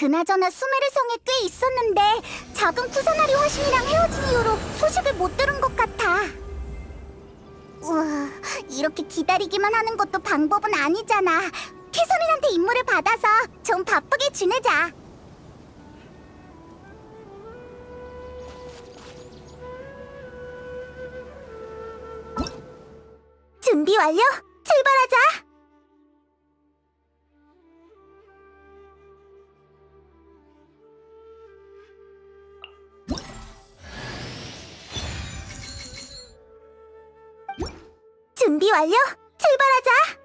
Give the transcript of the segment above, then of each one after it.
그나저나 수메르성에 꽤 있었는데 작은 쿠사나리 화신이랑 헤어진 이후로 소식을 못 들은 것 같아. 우와, 이렇게 기다리기만 하는 것도 방법은 아니잖아. 캐서린한테 임무를 받아서 좀 바쁘게 지내자. 준비 완료! 출발하자! 준비 완료! 출발하자!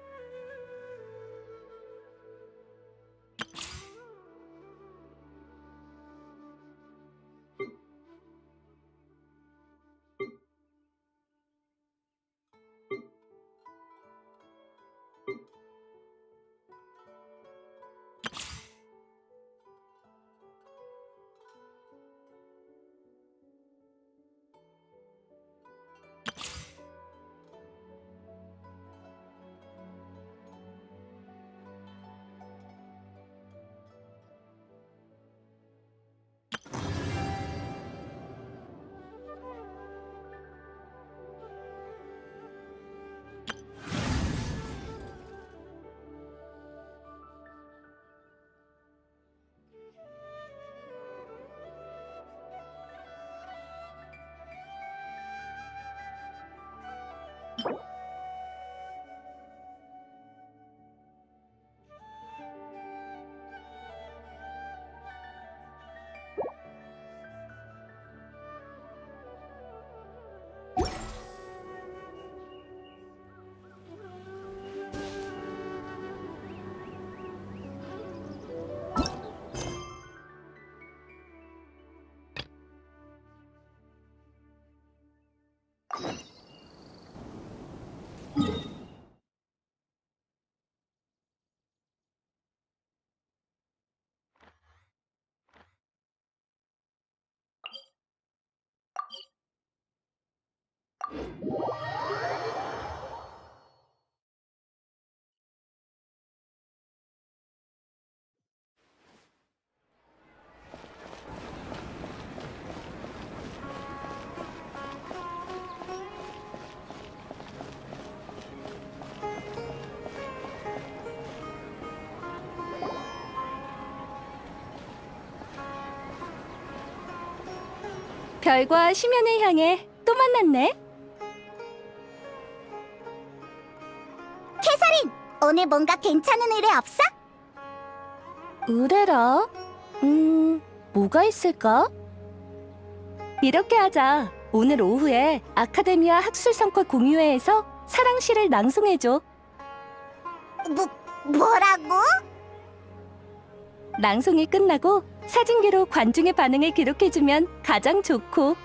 별과 심연을 향해 또 만났네. 캐서린! 오늘 뭔가 괜찮은 의뢰 없어? 의뢰라? 뭐가 있을까? 이렇게 하자. 오늘 오후에 아카데미아 학술성과 공유회에서 사랑시를 낭송해줘. 뭐라고? 낭송이 끝나고 사진기로 관중의 반응을 기록해주면 가장 좋고.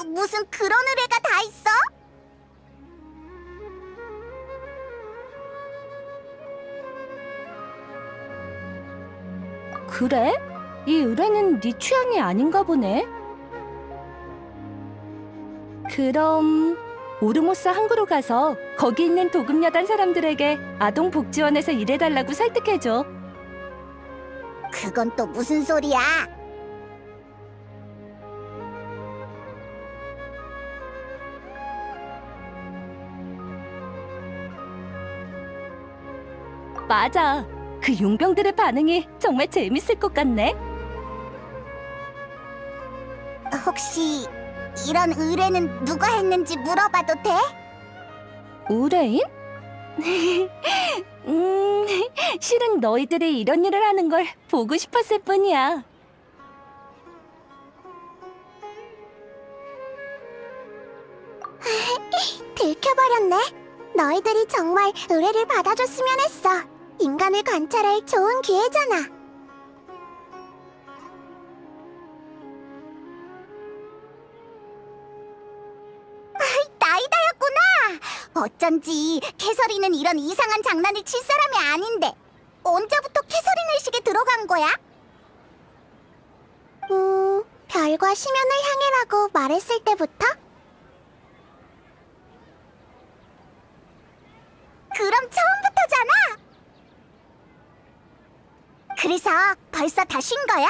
무슨 그런 의뢰가 다 있어? 그래? 이 의뢰는 네 취향이 아닌가 보네. 그럼 오르모스 항구로 가서 거기 있는 도금여단 사람들에게 아동복지원에서 일해달라고 설득해줘. 그건 또 무슨 소리야? 맞아. 그 용병들의 반응이 정말 재밌을 것 같네. 혹시 이런 의뢰는 누가 했는지 물어봐도 돼? 의뢰인? 실은 너희들이 이런 일을 하는 걸 보고 싶었을 뿐이야. 들켜버렸네. 너희들이 정말 의뢰를 받아줬으면 했어. 인간을 관찰할 좋은 기회잖아. 나이다였구나. 어쩐지 캐서린은 이런 이상한 장난을 칠 사람이 아닌데 언제부터 캐서린 의식에 들어간 거야? 별과 심연을 향해라고 말했을 때부터? 그럼 처음부터잖아. 벌써 다 쉰 거야?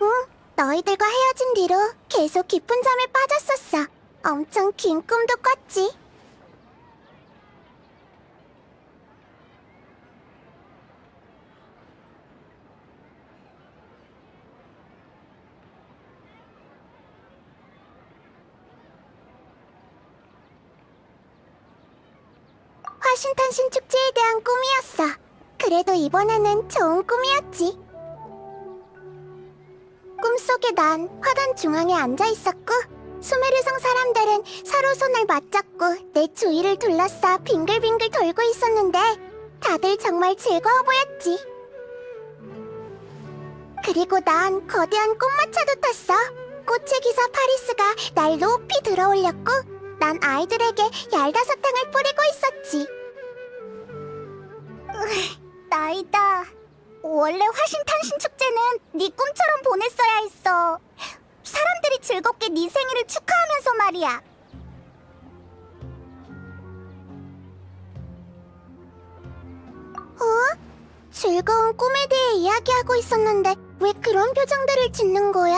응, 너희들과 헤어진 뒤로 계속 깊은 잠에 빠졌었어. 엄청 긴 꿈도 꿨지. 화신탄신 축제에 대한 꿈이었어. 그래도 이번에는 좋은 꿈이었지. 꿈속에 난 화단 중앙에 앉아 있었고, 수메르성 사람들은 서로 손을 맞잡고 내 주위를 둘러싸 빙글빙글 돌고 있었는데 다들 정말 즐거워 보였지. 그리고 난 거대한 꽃마차도 탔어. 꽃의 기사 파리스가 날 높이 들어올렸고 난 아이들에게 얄다사탕을 뿌리고 있었지. 나이다. 원래 화신탄신 축제는 네 꿈처럼 보냈어야 했어. 사람들이 즐겁게 네 생일을 축하하면서 말이야. 어? 즐거운 꿈에 대해 이야기하고 있었는데 왜 그런 표정들을 짓는 거야?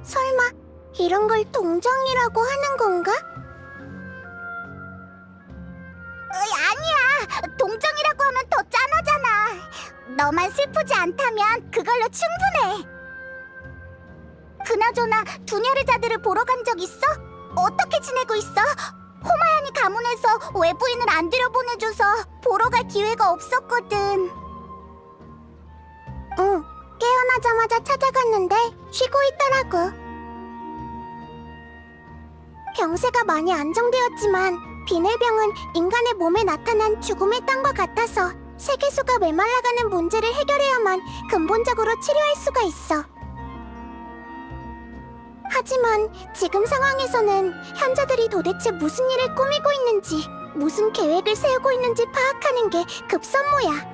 설마 이런 걸 동정이라고 하는 건가? 아니야. 동정이라고 하면 더 짠하잖아. 너만 슬프지 않다면 그걸로 충분해. 그나저나 두냐르자들을 보러 간 적 있어? 어떻게 지내고 있어? 호마야니 가문에서 외부인을 안 들여보내줘서 보러 갈 기회가 없었거든. 응, 깨어나자마자 찾아갔는데 쉬고 있더라고. 병세가 많이 안정되었지만 비늘병은 인간의 몸에 나타난 죽음의 땅과 같아서 세계수가 메말라가는 문제를 해결해야만 근본적으로 치료할 수가 있어. 하지만 지금 상황에서는 현자들이 도대체 무슨 일을 꾸미고 있는지, 무슨 계획을 세우고 있는지 파악하는 게 급선무야.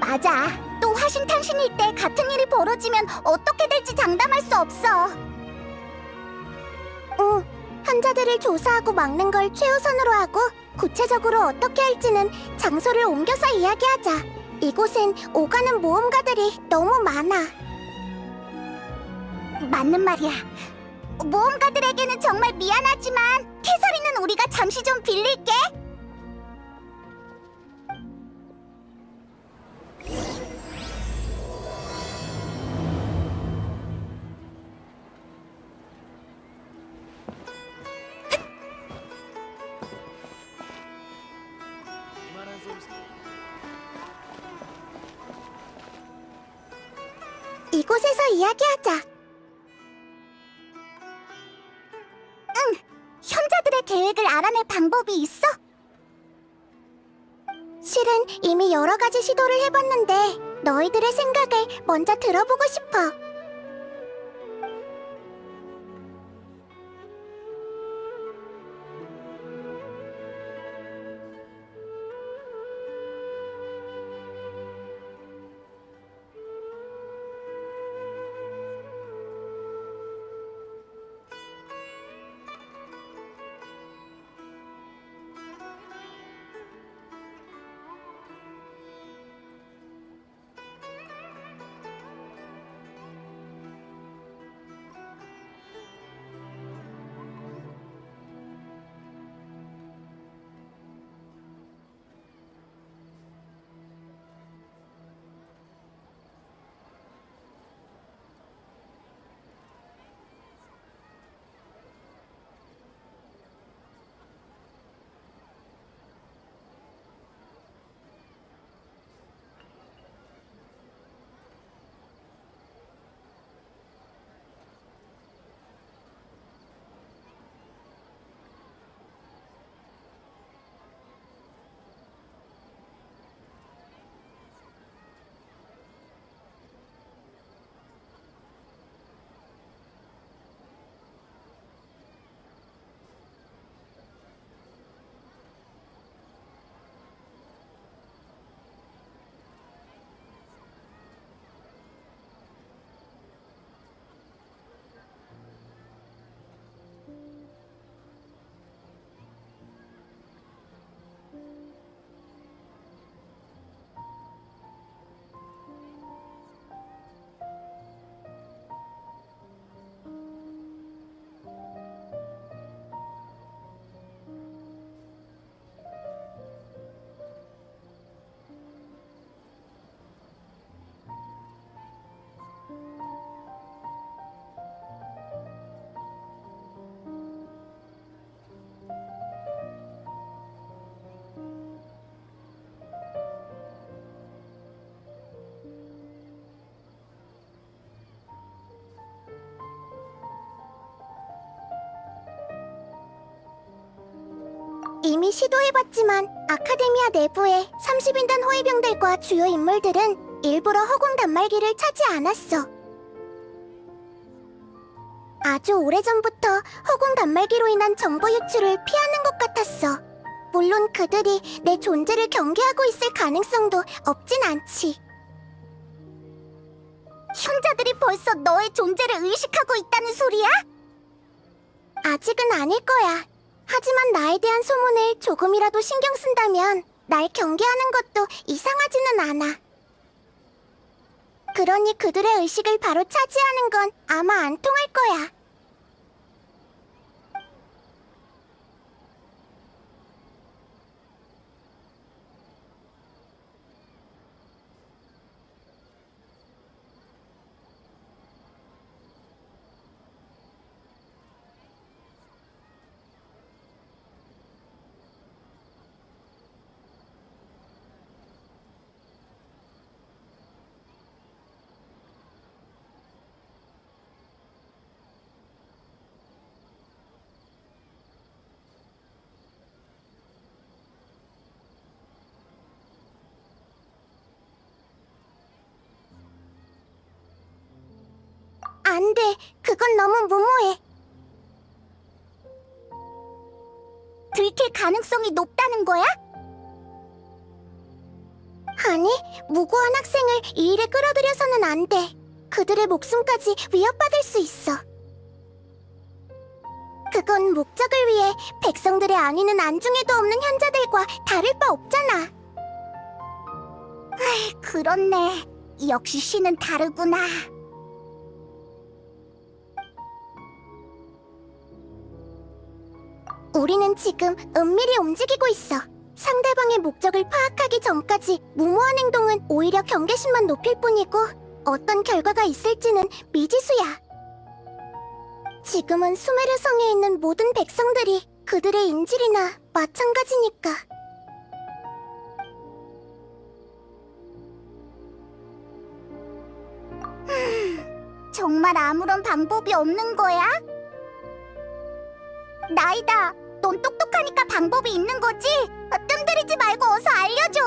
맞아. 또 화신탄신일 때 같은 일이 벌어지면 어떻게 될지 장담할 수 없어. 응, 현자들을 조사하고 막는 걸 최우선으로 하고 구체적으로 어떻게 할지는 장소를 옮겨서 이야기하자. 이곳엔 오가는 모험가들이 너무 많아. 맞는 말이야. 모험가들에게는 정말 미안하지만 캐서린은 우리가 잠시 좀 빌릴게. 이곳에서 이야기하자. 현자들의 계획을 알아낼 방법이 있어? 실은 이미 여러 가지 시도를 해봤는데 너희들의 생각을 먼저 들어보고 싶어. 이미 시도해봤지만 아카데미아 내부의 30인단 호위병들과 주요 인물들은 일부러 허공 단말기를 차지 않았어. 아주 오래전부터 허공 단말기로 인한 정보 유출을 피하는 것 같았어. 물론 그들이 내 존재를 경계하고 있을 가능성도 없진 않지. 형제들이 벌써 너의 존재를 의식하고 있다는 소리야? 아직은 아닐 거야. 하지만 나에 대한 소문을 조금이라도 신경 쓴다면 날 경계하는 것도 이상하지는 않아. 그러니 그들의 의식을 바로 차지하는 건 아마 안 통할 거야. 안 돼. 그건 너무 무모해. 들킬 가능성이 높다는 거야? 아니, 무고한 학생을 이 일에 끌어들여서는 안 돼. 그들의 목숨까지 위협받을 수 있어. 그건 목적을 위해 백성들의 안위는 안중에도 없는 현자들과 다를 바 없잖아. 그렇네. 역시 신은 다르구나. 우리는 지금 은밀히 움직이고 있어. 상대방의 목적을 파악하기 전까지 무모한 행동은 오히려 경계심만 높일 뿐이고 어떤 결과가 있을지는 미지수야. 지금은 수메르 성에 있는 모든 백성들이 그들의 인질이나 마찬가지니까. 정말 아무런 방법이 없는 거야? 나이다. 넌 똑똑하니까 방법이 있는 거지? 뜸들이지 말고 어서 알려줘.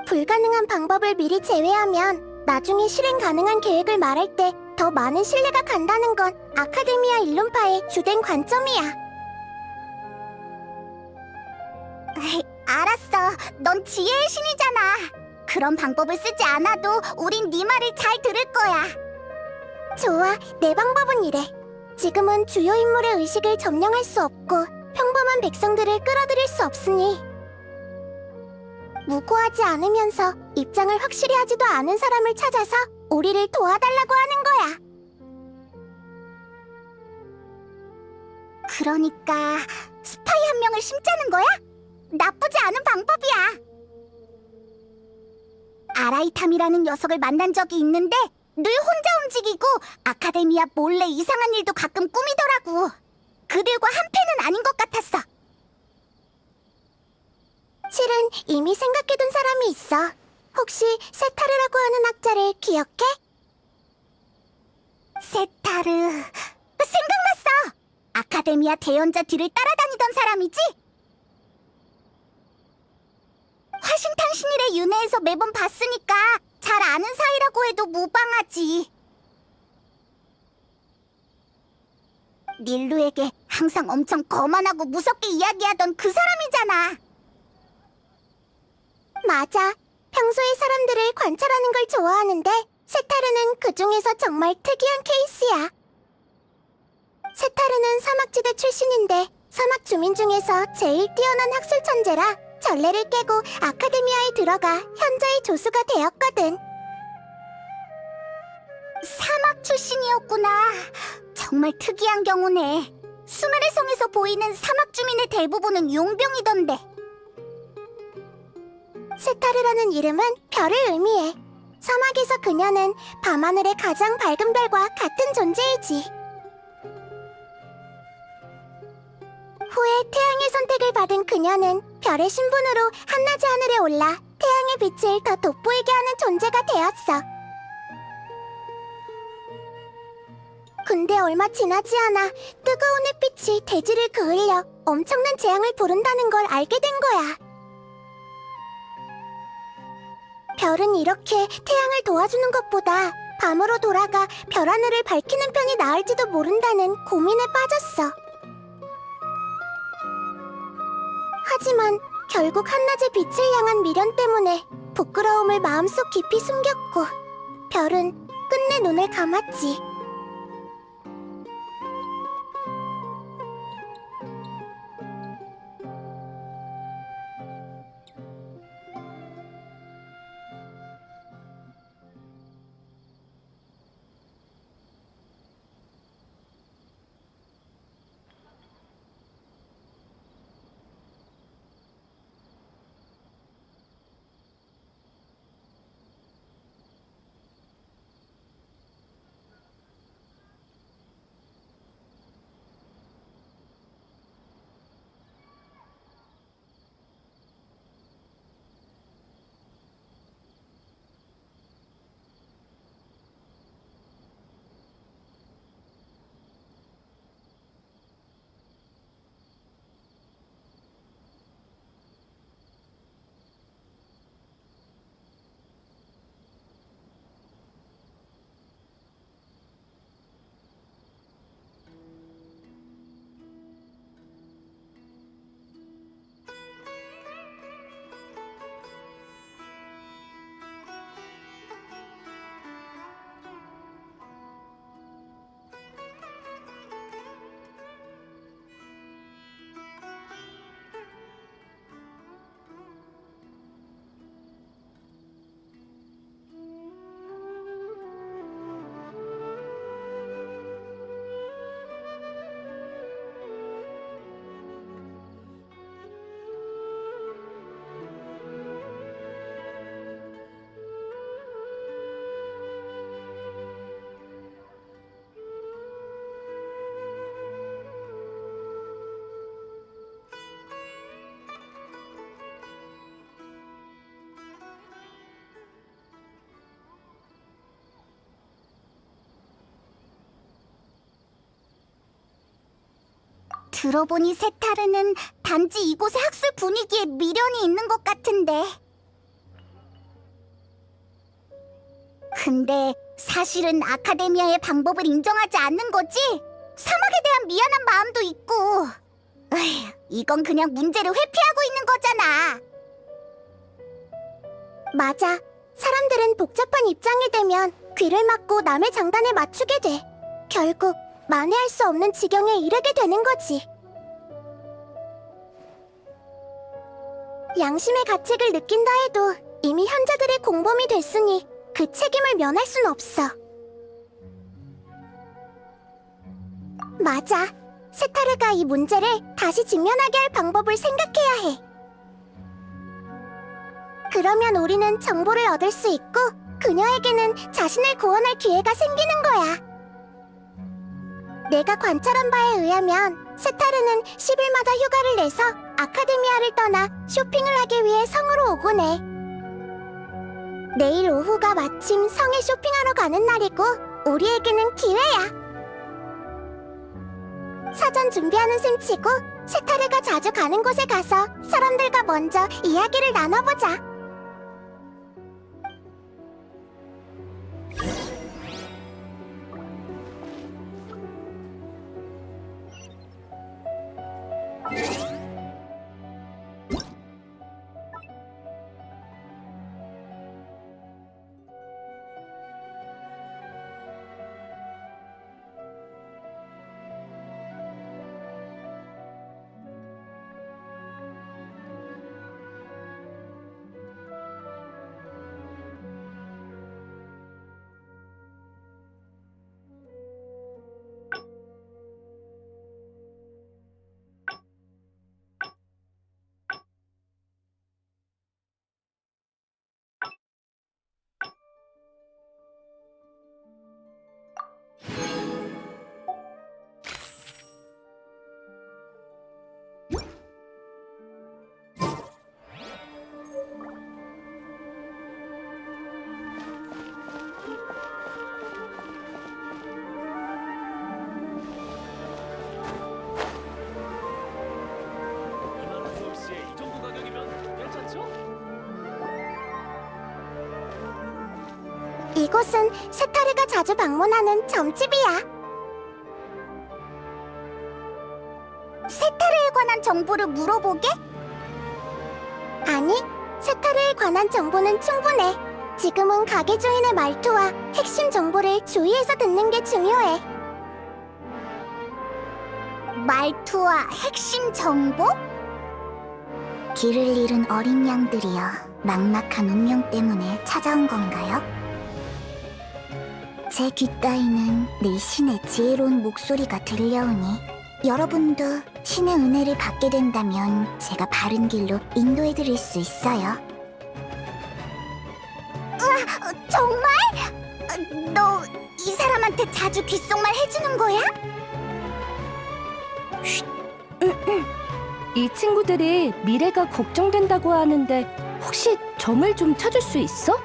불가능한 방법을 미리 제외하면 나중에 실행 가능한 계획을 말할 때 더 많은 신뢰가 간다는 건 아카데미아 일론파의 주된 관점이야. 알았어. 넌 지혜의 신이잖아. 그런 방법을 쓰지 않아도 우린 네 말을 잘 들을 거야. 좋아. 내 방법은 이래. 지금은 주요 인물의 의식을 점령할 수 없고 평범한 백성들을 끌어들일 수 없으니 무고하지 않으면서 입장을 확실히 하지도 않은 사람을 찾아서 우리를 도와달라고 하는 거야. 그러니까 스파이 한 명을 심자는 거야? 나쁘지 않은 방법이야. 아라이탐이라는 녀석을 만난 적이 있는데 늘 혼자 움직이고 아카데미아 몰래 이상한 일도 가끔 꾸미더라고. 그들과 한패는 아닌 것 같았어. 실은 이미 생각해둔 사람이 있어. 혹시 세타르라고 하는 학자를 기억해? 세타르... 생각났어! 아카데미아 대연자 뒤를 따라다니던 사람이지? 화신탄 신일의 윤회에서 매번 봤으니까 잘 아는 사이라고 해도 무방하지. 닐루에게 항상 엄청 거만하고 무섭게 이야기하던 그 사람이잖아. 맞아. 평소에 사람들을 관찰하는 걸 좋아하는데 세타르는 그 중에서 정말 특이한 케이스야. 세타르는 사막지대 출신인데 사막 주민 중에서 제일 뛰어난 학술 천재라 전례를 깨고 아카데미아에 들어가 현자의 조수가 되었거든. 사막 출신이었구나. 정말 특이한 경우네. 수메르 성에서 보이는 사막 주민의 대부분은 용병이던데. 세타르라는 이름은 별을 의미해. 사막에서 그녀는 밤하늘의 가장 밝은 별과 같은 존재이지. 후에 태양의 선택을 받은 그녀는 별의 신분으로 한낮의 하늘에 올라 태양의 빛을 더 돋보이게 하는 존재가 되었어. 근데 얼마 지나지 않아 뜨거운 햇빛이 대지를 그을려 엄청난 재앙을 부른다는 걸 알게 된 거야. 별은 이렇게 태양을 도와주는 것보다 밤으로 돌아가 별 하늘을 밝히는 편이 나을지도 모른다는 고민에 빠졌어. 하지만 결국 한낮의 빛을 향한 미련 때문에 부끄러움을 마음속 깊이 숨겼고 별은 끝내 눈을 감았지. 들어보니 세타르는 단지 이곳의 학술 분위기에 미련이 있는 것 같은데. 근데 사실은 아카데미아의 방법을 인정하지 않는 거지? 사막에 대한 미안한 마음도 있고. 에휴, 이건 그냥 문제를 회피하고 있는 거잖아. 맞아. 사람들은 복잡한 입장이 되면 귀를 막고 남의 장단에 맞추게 돼. 결국 만회할 수 없는 지경에 이르게 되는 거지. 양심의 가책을 느낀다 해도 이미 현자들의 공범이 됐으니 그 책임을 면할 순 없어. 맞아. 세타르가 이 문제를 다시 직면하게 할 방법을 생각해야 해. 그러면 우리는 정보를 얻을 수 있고 그녀에게는 자신을 구원할 기회가 생기는 거야. 내가 관찰한 바에 의하면 세타르는 10일마다 휴가를 내서 아카데미아를 떠나 쇼핑을 하기 위해 성으로 오곤 해. 내일 오후가 마침 성에 쇼핑하러 가는 날이고 우리에게는 기회야. 사전 준비하는 셈 치고 세타르가 자주 가는 곳에 가서 사람들과 먼저 이야기를 나눠보자. 이곳은 세타르가 자주 방문하는 점집이야. 세타르에 관한 정보를 물어보게? 아니, 세타르에 관한 정보는 충분해. 지금은 가게 주인의 말투와 핵심 정보를 주의해서 듣는 게 중요해. 말투와 핵심 정보? 길을 잃은 어린 양들이여, 막막한 운명 때문에 찾아온 건가요? 제 귓가에는 내 신의 지혜로운 목소리가 들려오니 여러분도 신의 은혜를 받게 된다면 제가 바른 길로 인도해드릴 수 있어요. 우와, 정말? 너 이 사람한테 자주 귓속말 해주는 거야? 이 친구들이 미래가 걱정된다고 하는데 혹시 점을 좀 쳐줄 수 있어?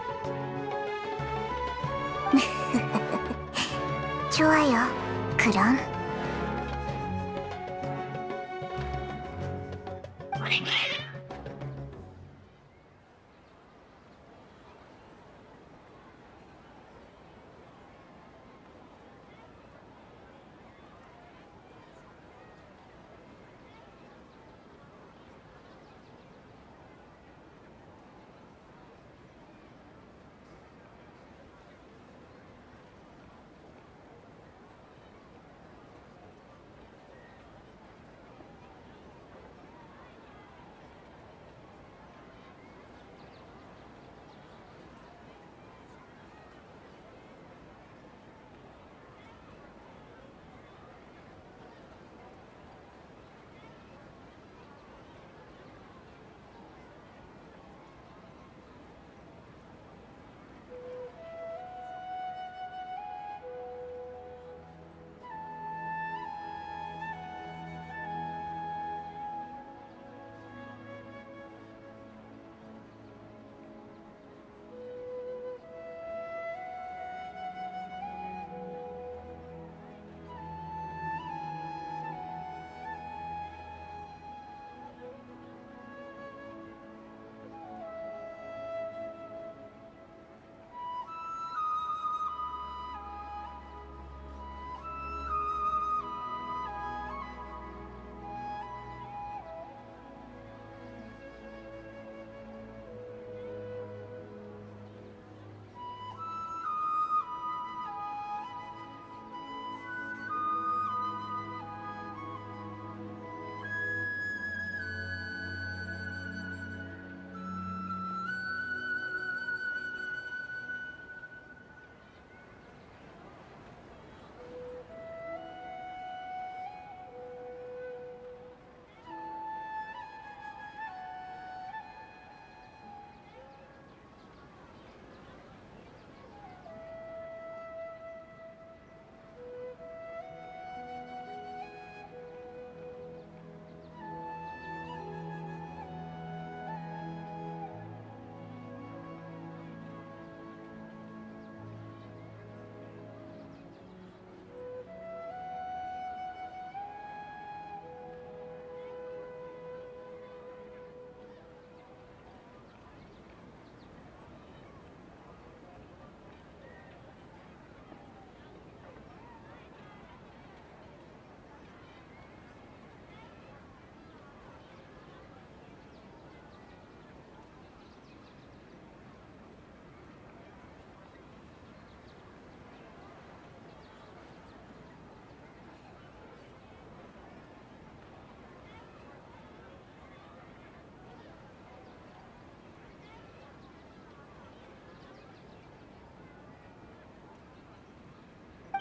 좋아요. 그럼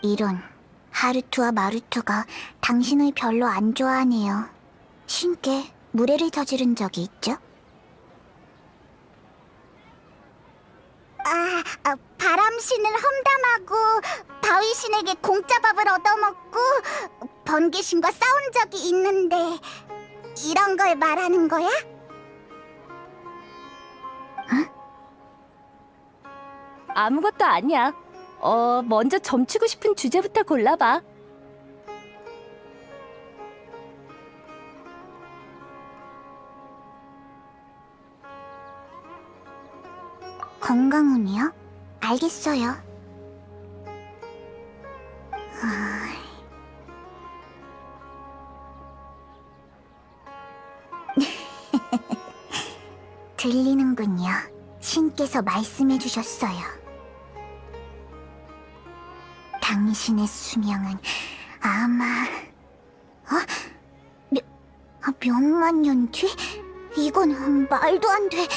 이런, 하루투와 마루투가 당신을 별로 안 좋아하네요. 신께 무례를 저지른 적이 있죠? 바람신을 험담하고 바위신에게 공짜 밥을 얻어먹고 번개신과 싸운 적이 있는데 이런 걸 말하는 거야? 아무것도 아니야. 먼저 점치고 싶은 주제부터 골라봐. 건강운이요? 알겠어요. 들리는군요. 신께서 말씀해 주셨어요. 당신의 수명은 아마 몇만 년 뒤? 이건 말도 안 돼.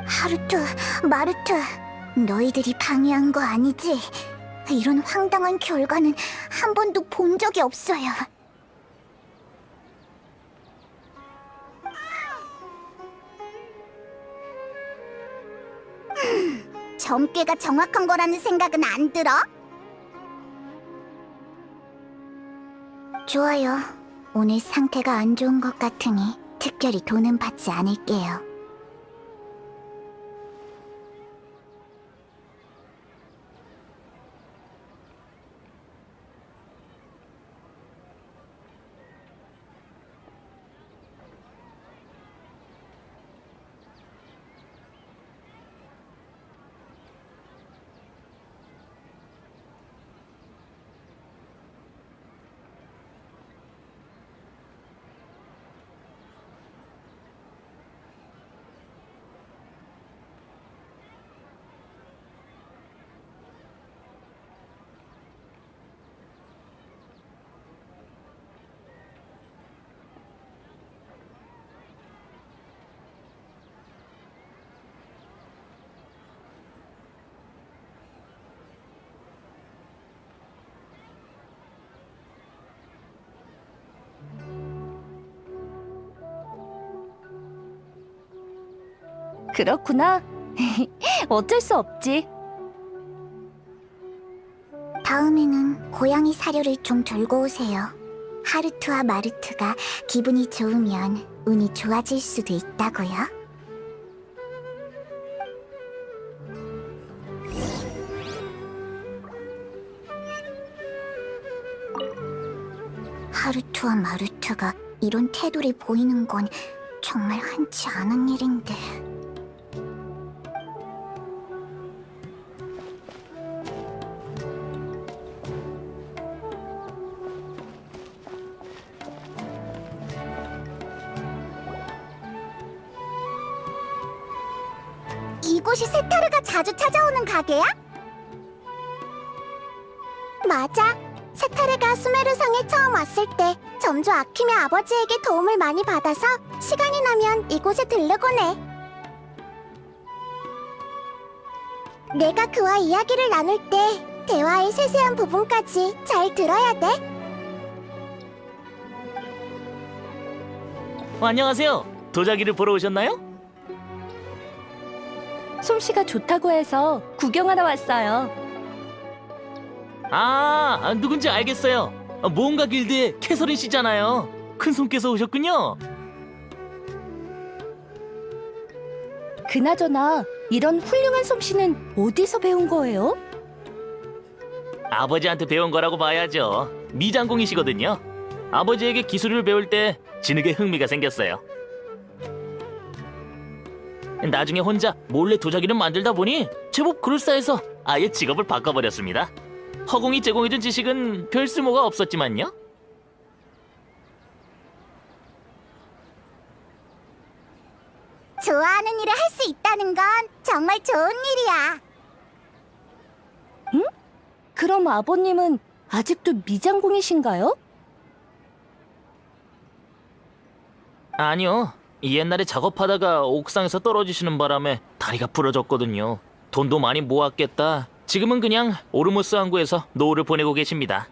하루트, 마르트, 너희들이 방해한 거 아니지? 이런 황당한 결과는 한 번도 본 적이 없어요. 점괘가 정확한 거라는 생각은 안 들어? 좋아요. 오늘 상태가 안 좋은 것 같으니 특별히 돈은 받지 않을게요. 그렇구나. 어쩔 수 없지. 다음에는 고양이 사료를 좀 들고 오세요. 하르트와 마르트가 기분이 좋으면 운이 좋아질 수도 있다고요. 하르트와 마르트가 이런 태도를 보이는 건 정말 흔치 않은 일인데. 이곳이 세타르가 자주 찾아오는 가게야? 맞아. 세타르가 수메르성에 처음 왔을 때 점주 아킴의 아버지에게 도움을 많이 받아서 시간이 나면 이곳에 들르곤 해. 내가 그와 이야기를 나눌 때 대화의 세세한 부분까지 잘 들어야 돼. 안녕하세요. 도자기를 보러 오셨나요? 솜씨가 좋다고 해서 구경하러 왔어요. 누군지 알겠어요. 모험가 길드의 캐서린 씨잖아요. 큰손께서 오셨군요. 그나저나 이런 훌륭한 솜씨는 어디서 배운 거예요? 아버지한테 배운 거라고 봐야죠. 미장공이시거든요. 아버지에게 기술을 배울 때 진흙에 흥미가 생겼어요. 나중에 혼자 몰래 도자기를 만들다 보니 제법 그럴싸해서 아예 직업을 바꿔버렸습니다. 허공이 제공해준 지식은 별 쓸모가 없었지만요. 좋아하는 일을 할 수 있다는 건 정말 좋은 일이야. 그럼 아버님은 아직도 미장공이신가요? 아니요. 옛날에 작업하다가 옥상에서 떨어지시는 바람에 다리가 부러졌거든요. 돈도 많이 모았겠다. 지금은 그냥 오르모스 항구에서 노후를 보내고 계십니다.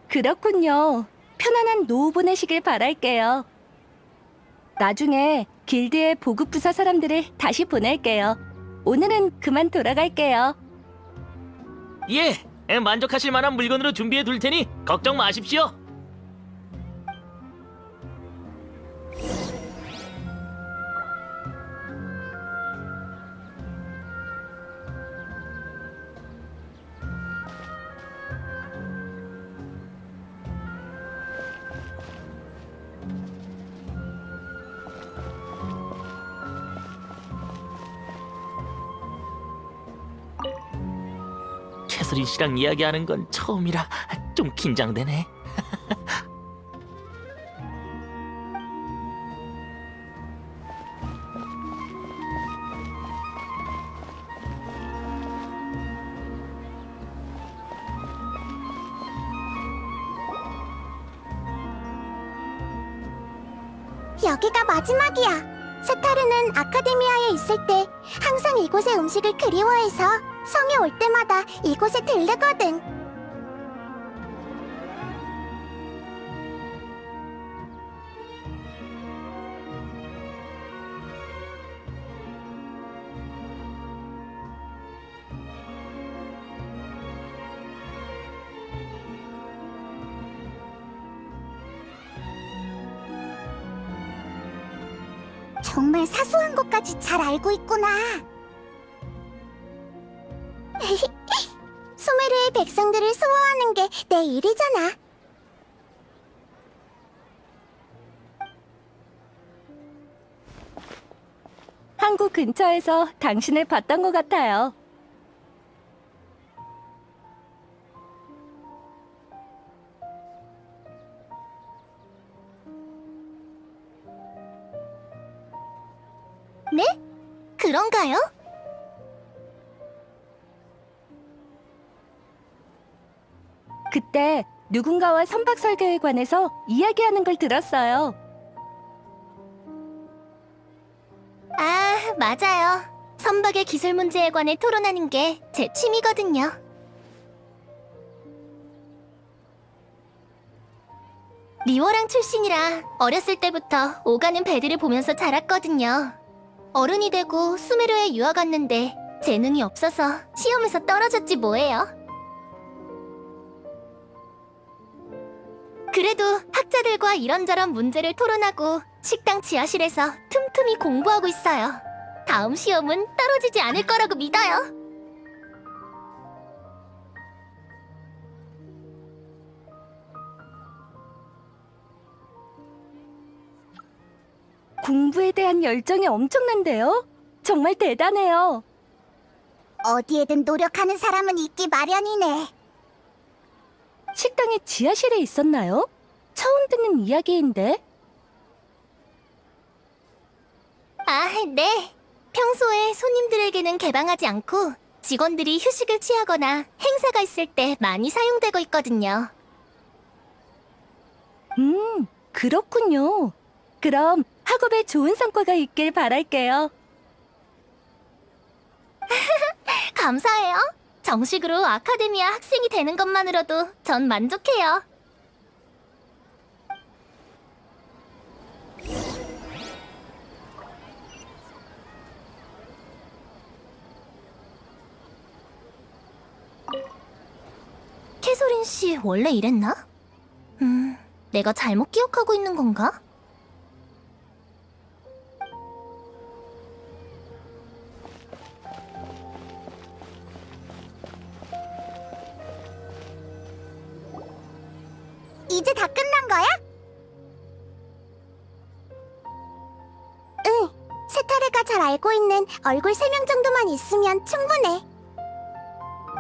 그렇군요. 편안한 노후 보내시길 바랄게요. 나중에 길드의 보급 부서 사람들을 다시 보낼게요. 오늘은 그만 돌아갈게요. 예, 만족하실 만한 물건으로 준비해 둘 테니 걱정 마십시오. 캐서린 씨랑 이야기하는 건 처음이라 좀 긴장되네. 여기가 마지막이야. 세타르는 아카데미아에 있을 때 항상 이곳의 음식을 그리워해서 성에 올 때마다 이곳에 들르거든. 정말 사소한 것까지 잘 알고 있구나. 수메르의 백성들을 수호하는 게 내 일이잖아. 항구 근처에서 당신을 봤던 것 같아요. 네? 그런가요? 그때 누군가와 선박 설계에 관해서 이야기하는 걸 들었어요. 아, 맞아요. 선박의 기술 문제에 관해 토론하는 게 제 취미거든요. 리워랑 출신이라 어렸을 때부터 오가는 배들을 보면서 자랐거든요. 어른이 되고 수메르에 유학 갔는데 재능이 없어서 시험에서 떨어졌지 뭐예요. 그래도 학자들과 이런저런 문제를 토론하고 식당 지하실에서 틈틈이 공부하고 있어요. 다음 시험은 떨어지지 않을 거라고 믿어요. 공부에 대한 열정이 엄청난데요? 정말 대단해요. 어디에든 노력하는 사람은 있기 마련이네. 식당의 지하실에 있었나요? 처음 듣는 이야기인데. 아, 네. 평소에 손님들에게는 개방하지 않고 직원들이 휴식을 취하거나 행사가 있을 때 많이 사용되고 있거든요. 그렇군요. 그럼 학업에 좋은 성과가 있길 바랄게요. 감사해요. 정식으로 아카데미아 학생이 되는 것만으로도 전 만족해요. 캐서린 씨 원래 이랬나? 내가 잘못 기억하고 있는 건가? 이제 다 끝난 거야? 응, 세타르가 잘 알고 있는 얼굴 3명 정도만 있으면 충분해.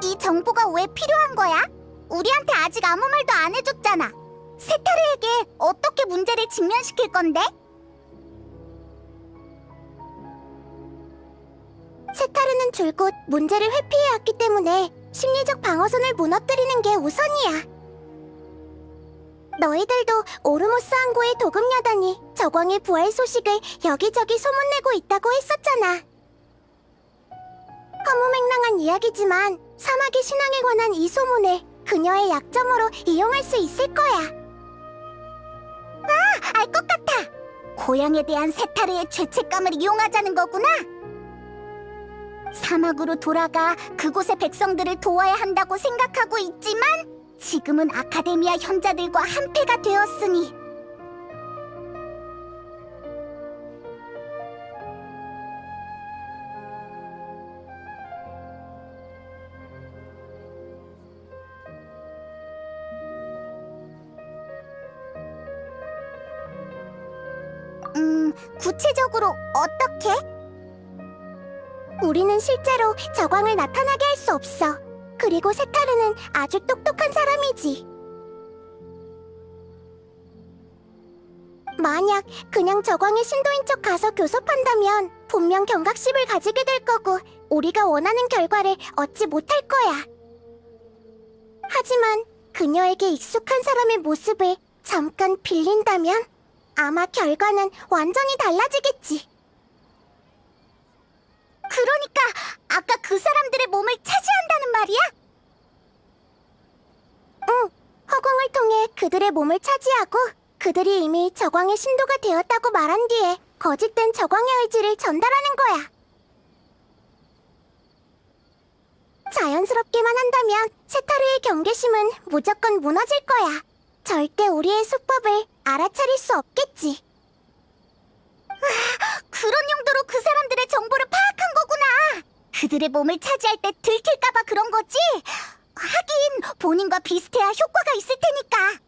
이 정보가 왜 필요한 거야? 우리한테 아직 아무 말도 안 해줬잖아. 세타르에게 어떻게 문제를 직면시킬 건데? 세타르는 줄곧 문제를 회피해왔기 때문에 심리적 방어선을 무너뜨리는 게 우선이야. 너희들도 오르모스 항구의 도금여단이 저광의 부활 소식을 여기저기 소문내고 있다고 했었잖아. 허무맹랑한 이야기지만 사막의 신앙에 관한 이 소문을 그녀의 약점으로 이용할 수 있을 거야. 아, 알 것 같아. 고향에 대한 세타르의 죄책감을 이용하자는 거구나. 사막으로 돌아가 그곳의 백성들을 도와야 한다고 생각하고 있지만 지금은 아카데미아 현자들과 한패가 되었으니 구체적으로 어떻게? 우리는 실제로 저광을 나타나게 할 수 없어. 그리고 세타르는 아주 똑똑한 사람이지. 만약 그냥 저광의 신도인 척 가서 교섭한다면 분명 경각심을 가지게 될 거고 우리가 원하는 결과를 얻지 못할 거야. 하지만 그녀에게 익숙한 사람의 모습을 잠깐 빌린다면 아마 결과는 완전히 달라지겠지. 그러니까 아까 그 사람들의 몸을 차지한다는 말이야? 응, 허공을 통해 그들의 몸을 차지하고 그들이 이미 저광의 신도가 되었다고 말한 뒤에 거짓된 저광의 의지를 전달하는 거야. 자연스럽게만 한다면 세타르의 경계심은 무조건 무너질 거야. 절대 우리의 수법을 알아차릴 수 없겠지. 그런 용도로 그 사람들의 정보를 파악한 거구나. 그들의 몸을 차지할 때 들킬까봐 그런 거지. 하긴 본인과 비슷해야 효과가 있을 테니까.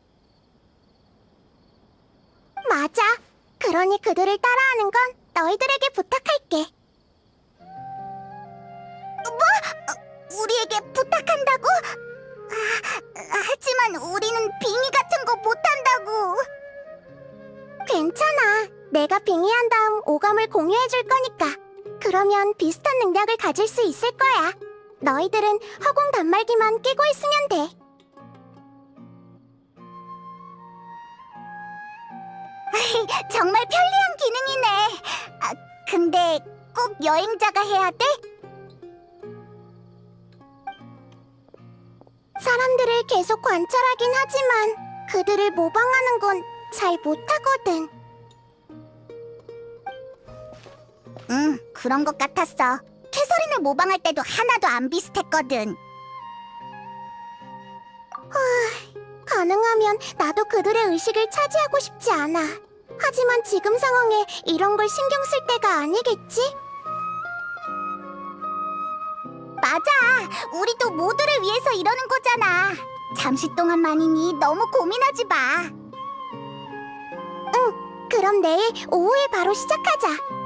맞아. 그러니 그들을 따라하는 건 너희들에게 부탁할게. 뭐? 우리에게 부탁한다고? 하지만 우리는 빙의 같은 거 못한다고. 괜찮아. 내가 빙의한 다음 오감을 공유해줄 거니까. 그러면 비슷한 능력을 가질 수 있을 거야. 너희들은 허공 단말기만 끼고 있으면 돼. 정말 편리한 기능이네. 근데 꼭 여행자가 해야 돼? 사람들을 계속 관찰하긴 하지만 그들을 모방하는 건 잘 못하거든. 그런 것 같았어. 캐서린을 모방할 때도 하나도 안 비슷했거든. 가능하면 나도 그들의 의식을 차지하고 싶지 않아. 하지만 지금 상황에 이런 걸 신경 쓸 때가 아니겠지? 맞아. 우리도 모두를 위해서 이러는 거잖아. 잠시 동안만이니 너무 고민하지 마. 응, 그럼 내일 오후에 바로 시작하자.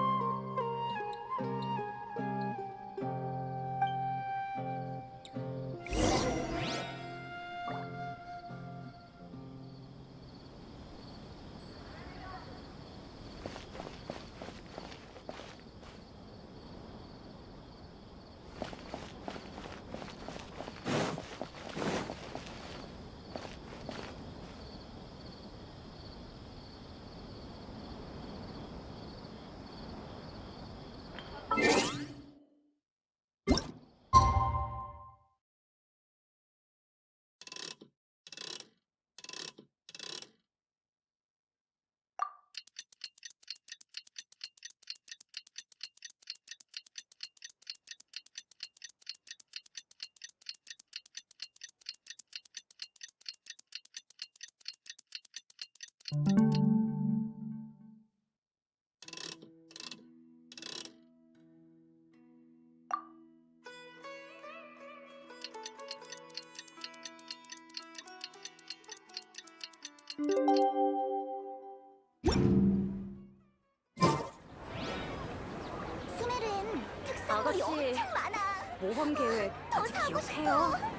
스멜은 특성물이 아가씨, 엄청 많아. 모험 계획 더 아직 사고 기억해요? 싶어.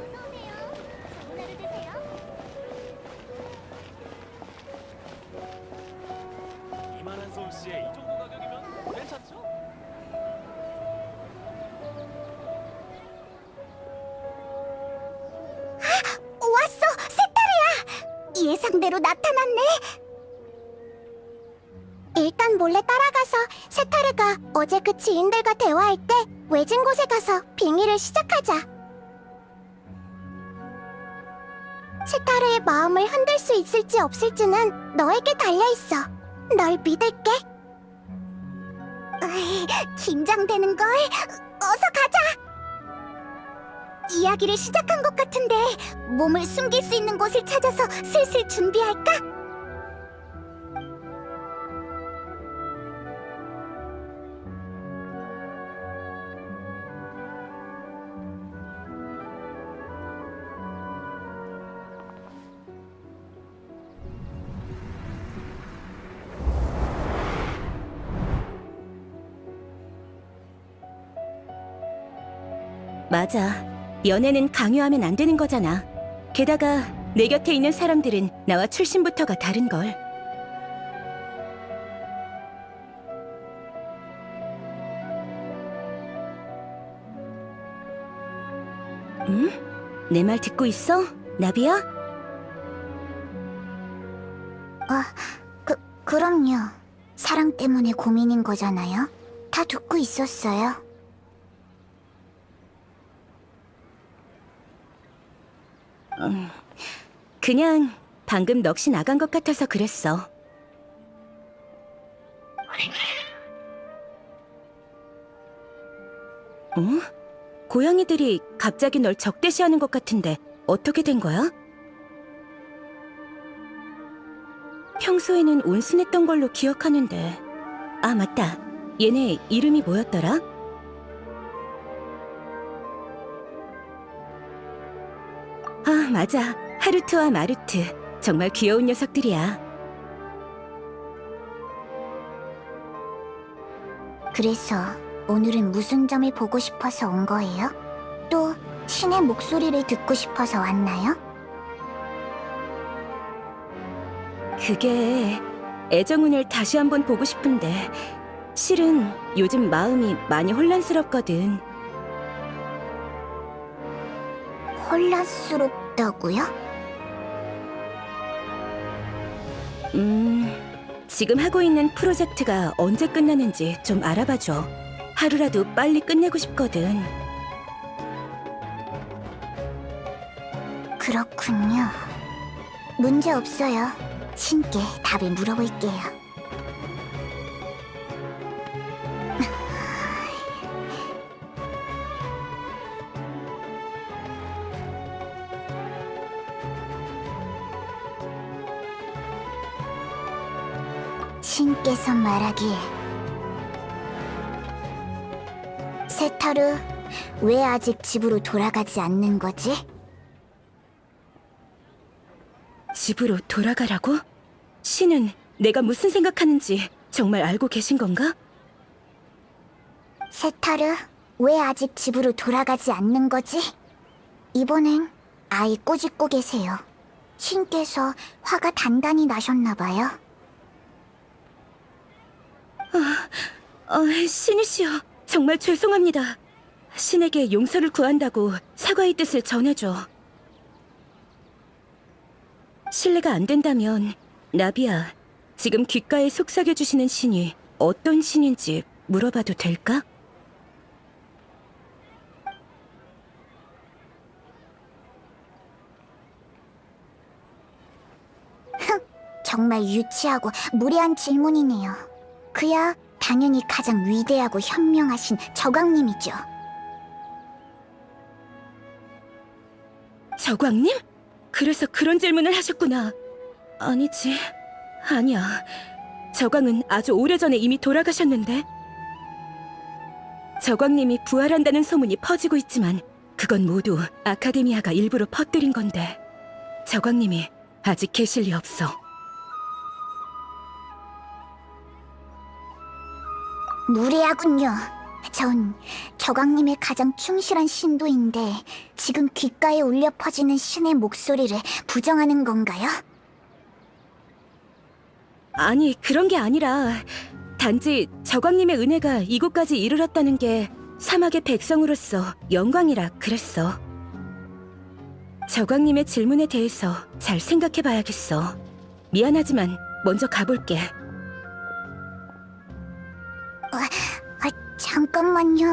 어서 오세요. 좋은 하루 되세요. 이만한 솜씨에 이 정도 가격이면 괜찮죠? 예상대로 나타났네. 일단 몰래 따라가서 세타르가 어제 그 지인들과 대화할 때 외진 곳에 가서 빙의를 시작하자. 세타르의 마음을 흔들 수 있을지 없을지는 너에게 달려있어. 널 믿을게. 긴장되는걸. 어서 가자. 이야기를 시작한 것 같은데 몸을 숨길 수 있는 곳을 찾아서 슬슬 준비할까? 맞아. 연애는 강요하면 안 되는 거잖아. 게다가 내 곁에 있는 사람들은 나와 출신부터가 다른걸. 응? 내 말 듣고 있어? 나비야? 그럼요. 사랑 때문에 고민인 거잖아요. 다 듣고 있었어요. 그냥 방금 넋이 나간 것 같아서 그랬어. 어? 고양이들이 갑자기 널 적대시하는 것 같은데 어떻게 된 거야? 평소에는 온순했던 걸로 기억하는데. 아, 맞다. 얘네 이름이 뭐였더라? 아, 맞아. 하루트와 마루트. 정말 귀여운 녀석들이야. 그래서 오늘은 무슨 점을 보고 싶어서 온 거예요? 또 신의 목소리를 듣고 싶어서 왔나요? 그게 애정운을 다시 한번 보고 싶은데 실은 요즘 마음이 많이 혼란스럽거든. 혼란스럽다고요? 지금 하고 있는 프로젝트가 언제 끝나는지 좀 알아봐줘. 하루라도 빨리 끝내고 싶거든. 그렇군요. 문제 없어요. 신께 답을 물어볼게요. 신께서 말하길, 세타르, 왜 아직 집으로 돌아가지 않는 거지? 집으로 돌아가라고? 신은 내가 무슨 생각하는지 정말 알고 계신 건가? 세타르, 왜 아직 집으로 돌아가지 않는 거지? 이번엔 아이 꼬집고 계세요. 신께서 화가 단단히 나셨나 봐요. 신이시여, 정말 죄송합니다. 신에게 용서를 구한다고 사과의 뜻을 전해줘. 실례가 안 된다면 나비야, 지금 귓가에 속삭여주시는 신이 어떤 신인지 물어봐도 될까? 정말 유치하고 무례한 질문이네요. 그야 당연히 가장 위대하고 현명하신 저광님이죠. 저광님? 그래서 그런 질문을 하셨구나. 아니지, 아니야. 저광은 아주 오래전에 이미 돌아가셨는데. 저광님이 부활한다는 소문이 퍼지고 있지만 그건 모두 아카데미아가 일부러 퍼뜨린 건데 저광님이 아직 계실 리 없어. 무례하군요. 전 저광님의 가장 충실한 신도인데 지금 귓가에 울려 퍼지는 신의 목소리를 부정하는 건가요? 아니, 그런 게 아니라 단지 저광님의 은혜가 이곳까지 이르렀다는 게 사막의 백성으로서 영광이라 그랬어. 저광님의 질문에 대해서 잘 생각해봐야겠어. 미안하지만 먼저 가볼게. 잠깐만요.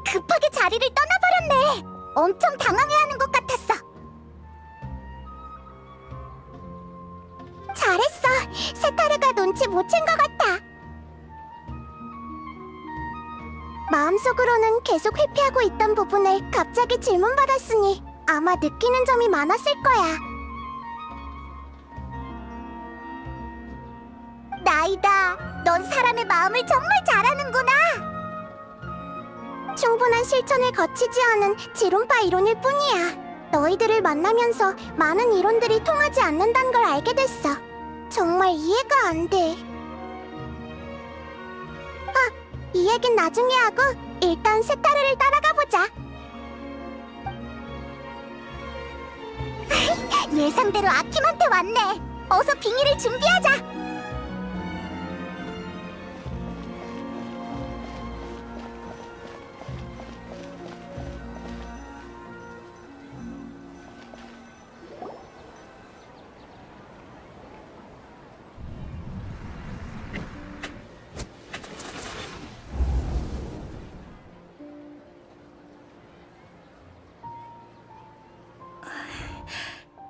급하게 자리를 떠나버렸네. 엄청 당황해하는 것 같았어. 잘했어. 세타르가 눈치 못 챈 것 같아. 마음속으로는 계속 회피하고 있던 부분을 갑자기 질문받았으니 아마 느끼는 점이 많았을 거야. 나이다, 넌 사람의 마음을 정말 잘하는구나. 충분한 실천을 거치지 않은 지론파 이론일 뿐이야. 너희들을 만나면서 많은 이론들이 통하지 않는다는 걸 알게 됐어. 정말 이해가 안 돼. 이 얘긴 나중에 하고 일단 세타르를 따라가 보자. 예상대로 아킴한테 왔네. 어서 빙의를 준비하자.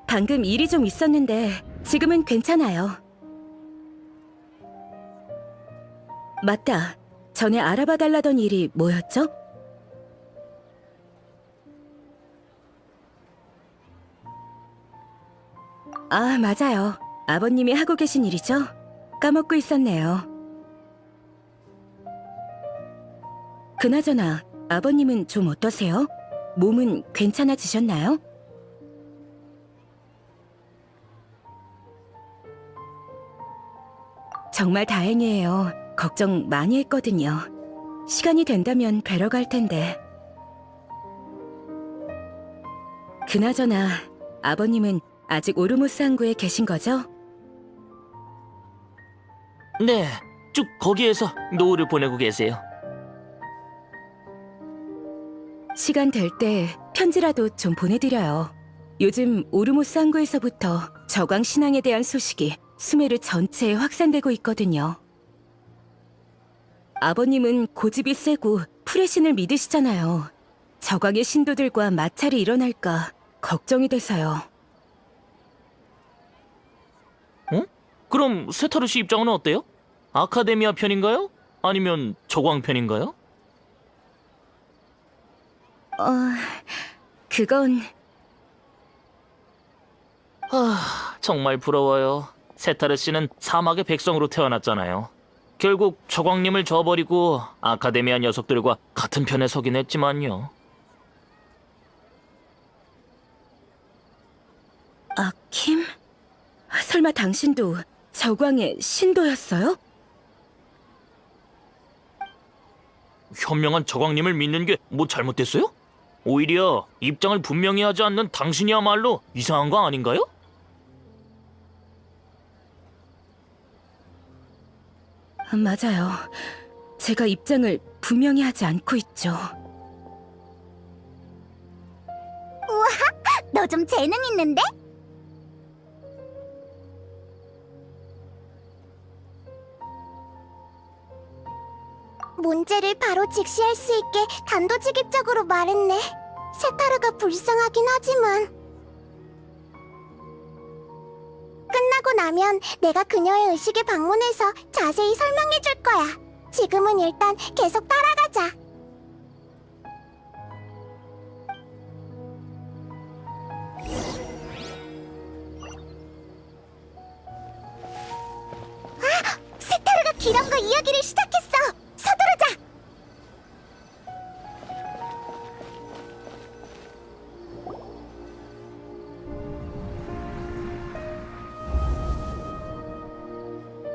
방금 일이 좀 있었는데 지금은 괜찮아요. 맞다. 전에 알아봐달라던 일이 뭐였죠? 아, 맞아요. 아버님이 하고 계신 일이죠? 까먹고 있었네요. 그나저나 아버님은 좀 어떠세요? 몸은 괜찮아지셨나요? 정말 다행이에요. 걱정 많이 했거든요. 시간이 된다면 뵈러 갈 텐데. 그나저나 아버님은 아직 오르모스 항구에 계신 거죠? 네, 쭉 거기에서 노후를 보내고 계세요. 시간 될 때 편지라도 좀 보내드려요. 요즘 오르모스 항구에서부터 저광 신앙에 대한 소식이 수메르 전체에 확산되고 있거든요. 아버님은 고집이 세고 풀의 신을 믿으시잖아요. 저광의 신도들과 마찰이 일어날까 걱정이 돼서요. 그럼 세타르 씨 입장은 어때요? 아카데미아 편인가요? 아니면 저광 편인가요? 그건 정말 부러워요. 세타르 씨는 사막의 백성으로 태어났잖아요. 결국 저광님을 저버리고 아카데미아 녀석들과 같은 편에 서긴 했지만요. 아킴? 설마 당신도 저광의 신도였어요? 현명한 저광님을 믿는 게 뭐 잘못됐어요? 오히려 입장을 분명히 하지 않는 당신이야말로 이상한 거 아닌가요? 맞아요. 제가 입장을 분명히 하지 않고 있죠. 너 좀 재능 있는데? 문제를 바로 직시할 수 있게 단도직입적으로 말했네. 세타르가 불쌍하긴 하지만 끝나고 나면 내가 그녀의 의식에 방문해서 자세히 설명해 줄 거야. 지금은 일단 계속 따라가자. 세타르가 기람과 이야기를 시작했어. 서두르자.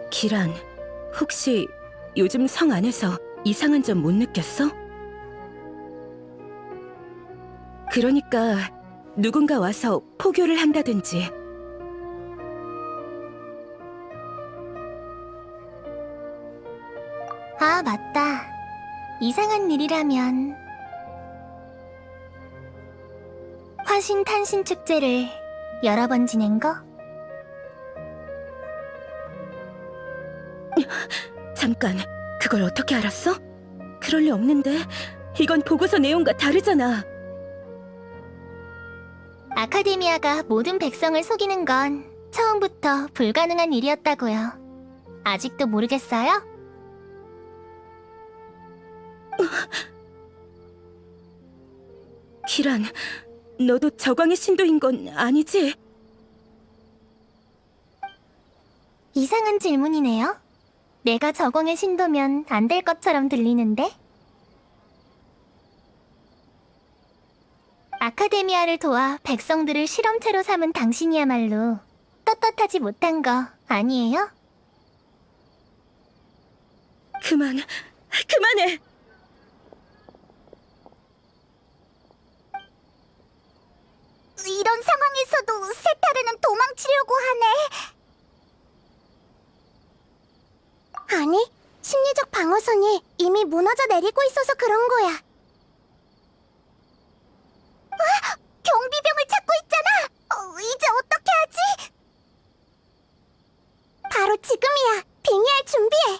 기란, 혹시 요즘 성 안에서 이상한 점 못 느꼈어? 그러니까 누군가 와서 포교를 한다든지 아, 맞다. 이상한 일이라면 화신 탄신 축제를 여러 번 지낸 거? 잠깐, 그걸 어떻게 알았어? 그럴 리 없는데. 이건 보고서 내용과 다르잖아. 아카데미아가 모든 백성을 속이는 건 처음부터 불가능한 일이었다고요. 아직도 모르겠어요? 키란, 너도 저광의 신도인 건 아니지? 이상한 질문이네요. 내가 저광의 신도면 안 될 것처럼 들리는데? 아카데미아를 도와 백성들을 실험체로 삼은 당신이야말로 떳떳하지 못한 거 아니에요? 그만해! 이런 상황에서도 세타르는 도망치려고 하네. 아니, 심리적 방어선이 이미 무너져 내리고 있어서 그런 거야. 아, 경비병을 찾고 있잖아. 이제 어떻게 하지? 바로 지금이야. 빙의할 준비해.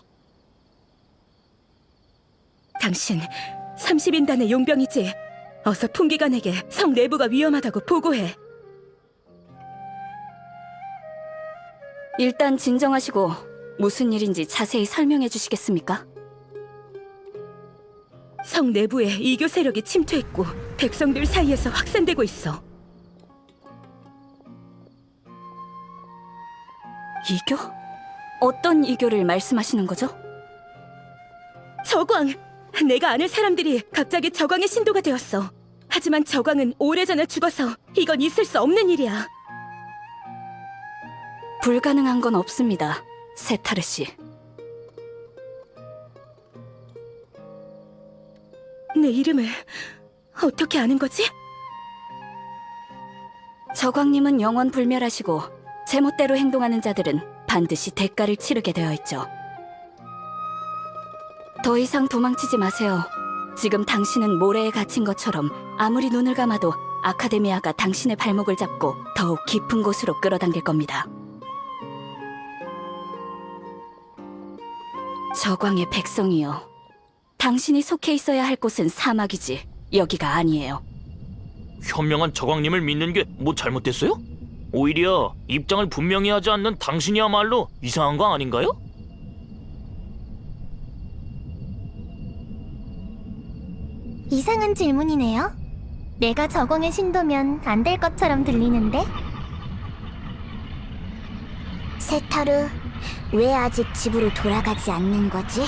당신 30인단의 용병이지? 어서 통기관에게 성 내부가 위험하다고 보고해. 일단 진정하시고 무슨 일인지 자세히 설명해 주시겠습니까? 성 내부에 이교 세력이 침투했고 백성들 사이에서 확산되고 있어. 이교? 어떤 이교를 말씀하시는 거죠? 저광! 내가 아는 사람들이 갑자기 저광의 신도가 되었어. 하지만 저광은 오래전에 죽어서 이건 있을 수 없는 일이야. 불가능한 건 없습니다, 세타르 씨. 내 이름을 어떻게 아는 거지? 저광님은 영원 불멸하시고 제멋대로 행동하는 자들은 반드시 대가를 치르게 되어 있죠. 더 이상 도망치지 마세요. 지금 당신은 모래에 갇힌 것처럼 아무리 눈을 감아도 아카데미아가 당신의 발목을 잡고 더욱 깊은 곳으로 끌어당길 겁니다. 저광의 백성이요. 당신이 속해 있어야 할 곳은 사막이지 여기가 아니에요. 현명한 저광님을 믿는 게 뭐 잘못됐어요? 오히려 입장을 분명히 하지 않는 당신이야말로 이상한 거 아닌가요? 이상한 질문이네요. 내가 저광의 신도면 안 될 것처럼 들리는데? 세타르, 왜 아직 집으로 돌아가지 않는 거지?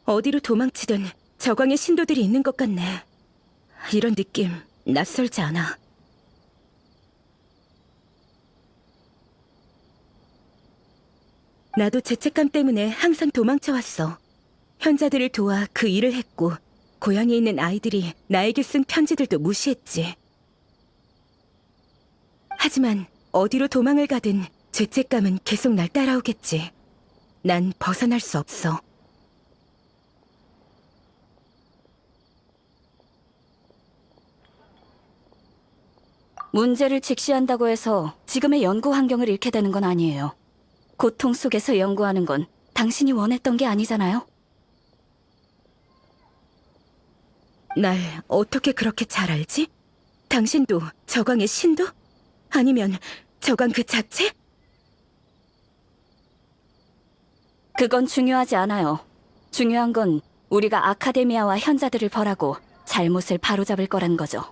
어디로 도망치든 저광의 신도들이 있는 것 같네. 이런 느낌 낯설지 않아. 나도 죄책감 때문에 항상 도망쳐왔어. 현자들을 도와 그 일을 했고 고향에 있는 아이들이 나에게 쓴 편지들도 무시했지. 하지만 어디로 도망을 가든 죄책감은 계속 날 따라오겠지. 난 벗어날 수 없어. 문제를 직시한다고 해서 지금의 연구 환경을 잃게 되는 건 아니에요. 고통 속에서 연구하는 건 당신이 원했던 게 아니잖아요. 날 어떻게 그렇게 잘 알지? 당신도 저광의 신도? 아니면 저광 그 자체? 그건 중요하지 않아요. 중요한 건 우리가 아카데미아와 현자들을 벌하고 잘못을 바로잡을 거란 거죠.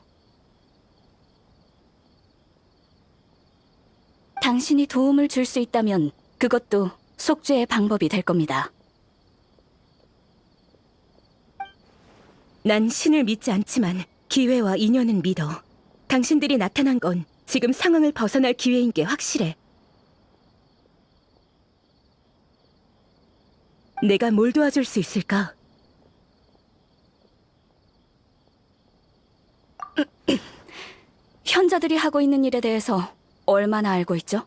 당신이 도움을 줄 수 있다면 그것도 속죄의 방법이 될 겁니다. 난 신을 믿지 않지만 기회와 인연은 믿어. 당신들이 나타난 건 지금 상황을 벗어날 기회인 게 확실해. 내가 뭘 도와줄 수 있을까? 현자들이 하고 있는 일에 대해서 얼마나 알고 있죠?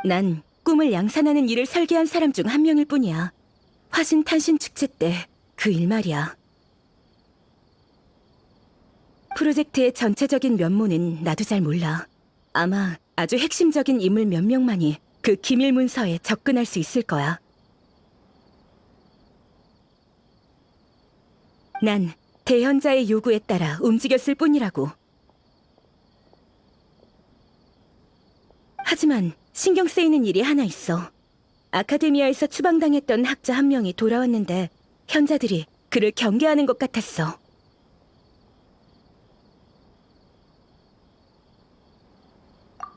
난 꿈을 양산하는 일을 설계한 사람 중 한 명일 뿐이야. 화신 탄신 축제 때 그 일 말이야. 프로젝트의 전체적인 면모는 나도 잘 몰라. 아마 아주 핵심적인 인물 몇 명만이 그 기밀 문서에 접근할 수 있을 거야. 난 대현자의 요구에 따라 움직였을 뿐이라고. 하지만 신경 쓰이는 일이 하나 있어. 아카데미아에서 추방당했던 학자 한 명이 돌아왔는데 현자들이 그를 경계하는 것 같았어.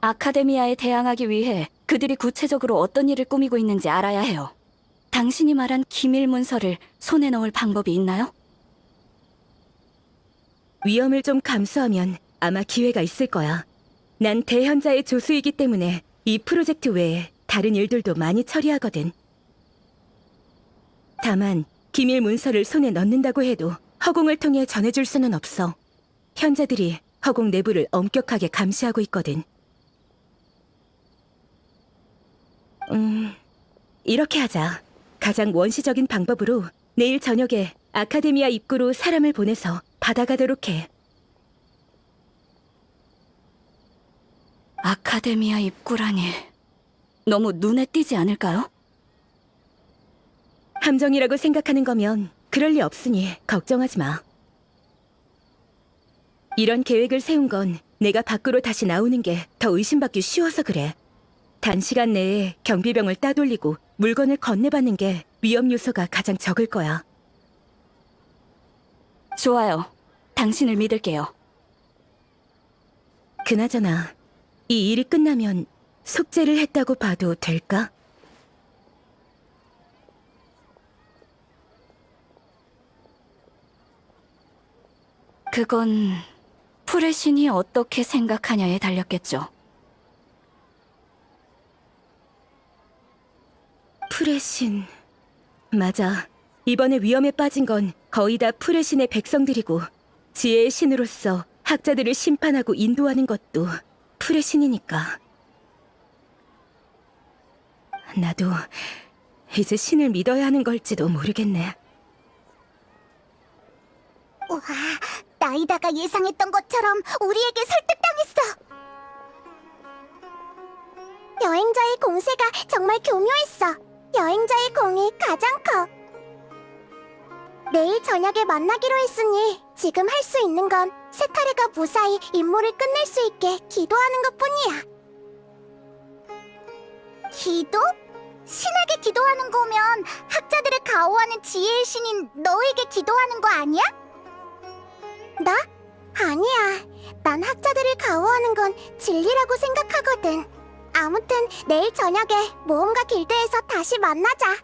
아카데미아에 대항하기 위해 그들이 구체적으로 어떤 일을 꾸미고 있는지 알아야 해요. 당신이 말한 기밀 문서를 손에 넣을 방법이 있나요? 위험을 좀 감수하면 아마 기회가 있을 거야. 난 대현자의 조수이기 때문에 이 프로젝트 외에 다른 일들도 많이 처리하거든. 다만 기밀 문서를 손에 넣는다고 해도 허공을 통해 전해줄 수는 없어. 현자들이 허공 내부를 엄격하게 감시하고 있거든. 이렇게 하자. 가장 원시적인 방법으로 내일 저녁에 아카데미아 입구로 사람을 보내서 받아가도록 해. 아카데미아 입구라니 너무 눈에 띄지 않을까요? 함정이라고 생각하는 거면 그럴 리 없으니 걱정하지 마. 이런 계획을 세운 건 내가 밖으로 다시 나오는 게 더 의심받기 쉬워서 그래. 단시간 내에 경비병을 따돌리고 물건을 건네받는 게 위험 요소가 가장 적을 거야. 좋아요. 당신을 믿을게요. 그나저나 이 일이 끝나면 속죄를 했다고 봐도 될까? 그건 풀의 신이 어떻게 생각하냐에 달렸겠죠. 풀의 신. 맞아. 이번에 위험에 빠진 건 거의 다 풀의 신의 백성들이고 지혜의 신으로서 학자들을 심판하고 인도하는 것도 풀의 신이니까. 나도 이제 신을 믿어야 하는 걸지도 모르겠네. 우와, 나이다가 예상했던 것처럼 우리에게 설득당했어. 여행자의 공세가 정말 교묘했어. 여행자의 공이 가장 커. 내일 저녁에 만나기로 했으니 지금 할 수 있는 건 세타르가 무사히 임무를 끝낼 수 있게 기도하는 것뿐이야. 기도? 신에게 기도하는 거면 학자들을 가호하는 지혜의 신인 너에게 기도하는 거 아니야? 나? 아니야. 난 학자들을 가호하는 건 진리라고 생각하거든. 아무튼 내일 저녁에 모험가 길드에서 다시 만나자.